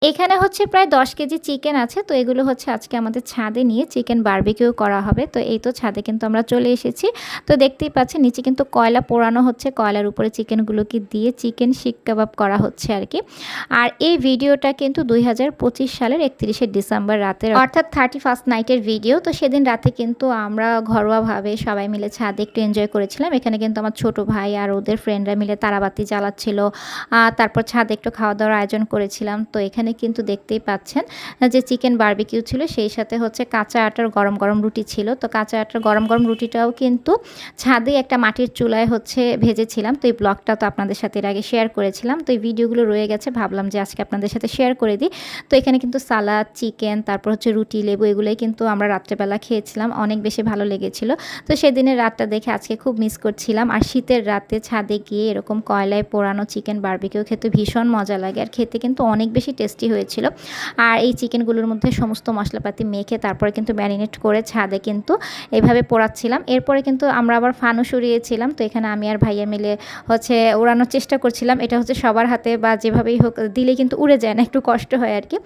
এখানে হচ্ছে প্রায় 10 কেজি চিকেন আছে। তো এগুলো হচ্ছে আজকে আমাদের ছাদে নিয়ে চিকেন বারবিকিউ করা হবে। তো এই তো ছাদে কিন্তু আমরা চলে এসেছি। তো দেখতেই পাচ্ছেন নিচে কিন্তু কয়লা পোড়ানো হচ্ছে। কয়লার উপরে চিকেনগুলোকে দিয়ে চিকেন শিক কাবাব করা হচ্ছে আরকি। আর এই ভিডিওটা কিন্তু 2025 সালের 31শে ডিসেম্বর রাতের অর্থাৎ 31st নাইটের ভিডিও। তো সেদিন রাতে কিন্তু আমরা ঘরোয়াভাবে সবাই মিলে ছাদে একটু এনজয় করেছিলাম। এখানে কিন্তু আমার ছোট ভাই আর ওদের ফ্রেন্ডরা মিলে তারাবাতি জ্বালাচ্ছিল। তারপর ছাদে একটু খাওয়া-দাওয়ার আয়োজন করেছিলাম। তো এখানে কিন্তু দেখতেই পাচ্ছেন যে চিকেন বারবিকিউ ছিল, সেই সাথে হচ্ছে কাঁচা আটার গরম, গরম রুটি ছিল। তো কাঁচা আটার গরম, গরম রুটিটাও কিন্তু ছাদে একটা মাটির চুলায় হচ্ছে ভেজেছিলাম। তো এই ব্লগটা তো আপনাদের সাথে এর আগে শেয়ার করেছিলাম। তো এই ভিডিওগুলো রয়ে গেছে, ভাবলাম যে আজকে আপনাদের সাথে শেয়ার করে দিই। তো এখানে কিন্তু সালাদ, চিকেন, তারপর হচ্ছে রুটি, লেবু এগুলোই কিন্তু আমরা রাত্রেবেলা খেয়েছিলাম। অনেক বেশি ভালো লেগেছিল। তো সেদিনের রাতটা দেখে আজকে খুব মিস করছিলাম। আর শীতের রাতে ছাদে গিয়ে এরকম কয়লায় পোড়ানো চিকেন বারবিকিউ খেতে ভীষণ মজা লাগে। আর খেতে কিন্তু অনেক বেশি টেস্টি হয়েছিল। আর এই চিকেনগুলোর মধ্যে সমস্ত মশলাপাতি মেখে তারপরে কিন্তু ম্যারিনেট করে ছাদে কিন্তু এভাবে পোড়াচ্ছিলাম। এরপরে কিন্তু আমরা আবার ফানুস উড়িয়েছিলাম। তো এখানে আমি আর ভাইয়া মিলে হচ্ছে উড়ানোর চেষ্টা করছিলাম। এটা হচ্ছে সবার হাতে বা যেভাবেই হোক দিলে কিন্তু উড়ে যায় না, একটু কষ্ট হয় আর কি।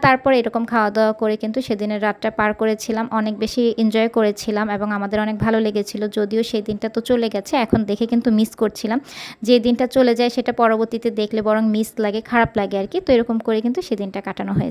তারপরে এরকম খাওয়া দাওয়া করে কিন্তু সেদিনের রাতটা পার করেছিলাম। অনেক বেশি এনজয় করেছিলাম এবং আমাদের অনেক ভালো লেগেছিল। যদিও সেই দিনটা তো চলে গেছে, এখন দেখে কিন্তু মিস করছিলাম। যে দিনটা চলে যায় সেটা পরবর্তীতে দেখলে বরং মিস লাগে, খারাপ লাগে আর কি। তো এরকম করে কিন্তু সেদিনটা কাটানো হয়েছে।